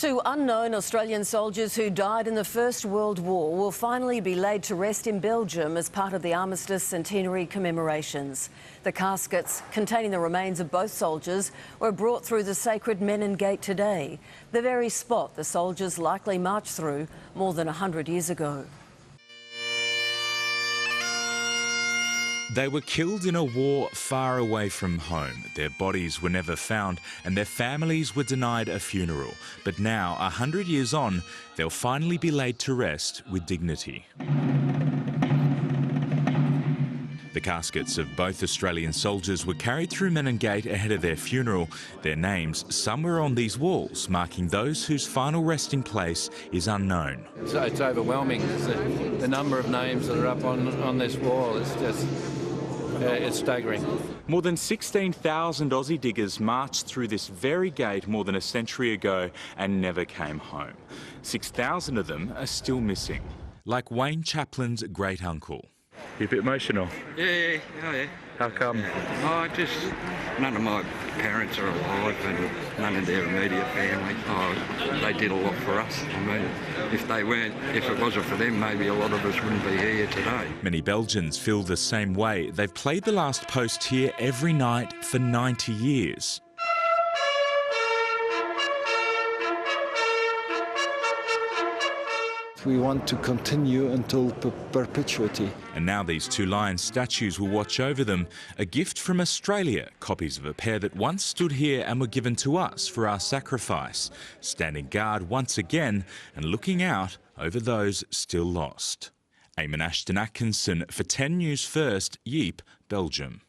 Two unknown Australian soldiers who died in the First World War will finally be laid to rest in Belgium as part of the Armistice Centenary commemorations. The caskets containing the remains of both soldiers were brought through the sacred Menin Gate today, the very spot the soldiers likely marched through more than 100 years ago. They were killed in a war far away from home. Their bodies were never found and their families were denied a funeral. But now, 100 years on, they'll finally be laid to rest with dignity. The caskets of both Australian soldiers were carried through Menin Gate ahead of their funeral. Their names, somewhere on these walls, marking those whose final resting place is unknown. It's overwhelming. The number of names that are up on this wall is just... it's staggering. More than 16,000 Aussie diggers marched through this very gate more than a century ago and never came home. 6,000 of them are still missing. Like Wayne Chaplin's great uncle. You a bit emotional? Yeah. How come? None of my parents are alive and none of their immediate family. They did a lot for us. I mean, if it wasn't for them, maybe a lot of us wouldn't be here today. Many Belgians feel the same way. They've played the last post here every night for 90 years. We want to continue until perpetuity. And now these two lion statues will watch over them. A gift from Australia, copies of a pair that once stood here and were given to us for our sacrifice, standing guard once again and looking out over those still lost. Eamon Ashton Atkinson for 10 News First, Ypres, Belgium.